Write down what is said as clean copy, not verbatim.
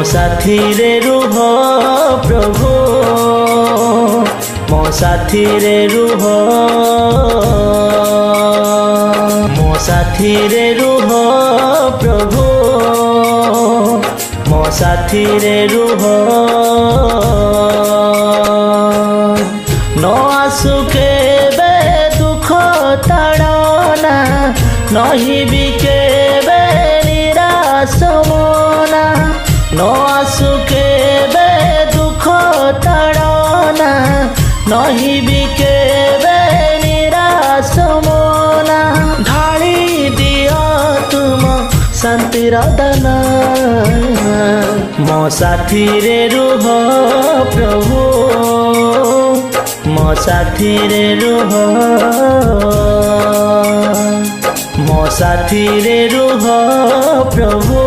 साथी रे रुह प्रभु मो साथी रे रुह मो साथी रे रुह प्रभु मो साथी रे रुह न आसु केबे दुख ताड़ना नहीं भी केबे निराश मना न आसु केबे दुख ताड़ना नहीं भी केबे निराश मना ढाली दिया तुम शांतिर दाना मो साथी रे रुह प्रभु मो साथी रे रुह मो साथी रे रुह प्रभु।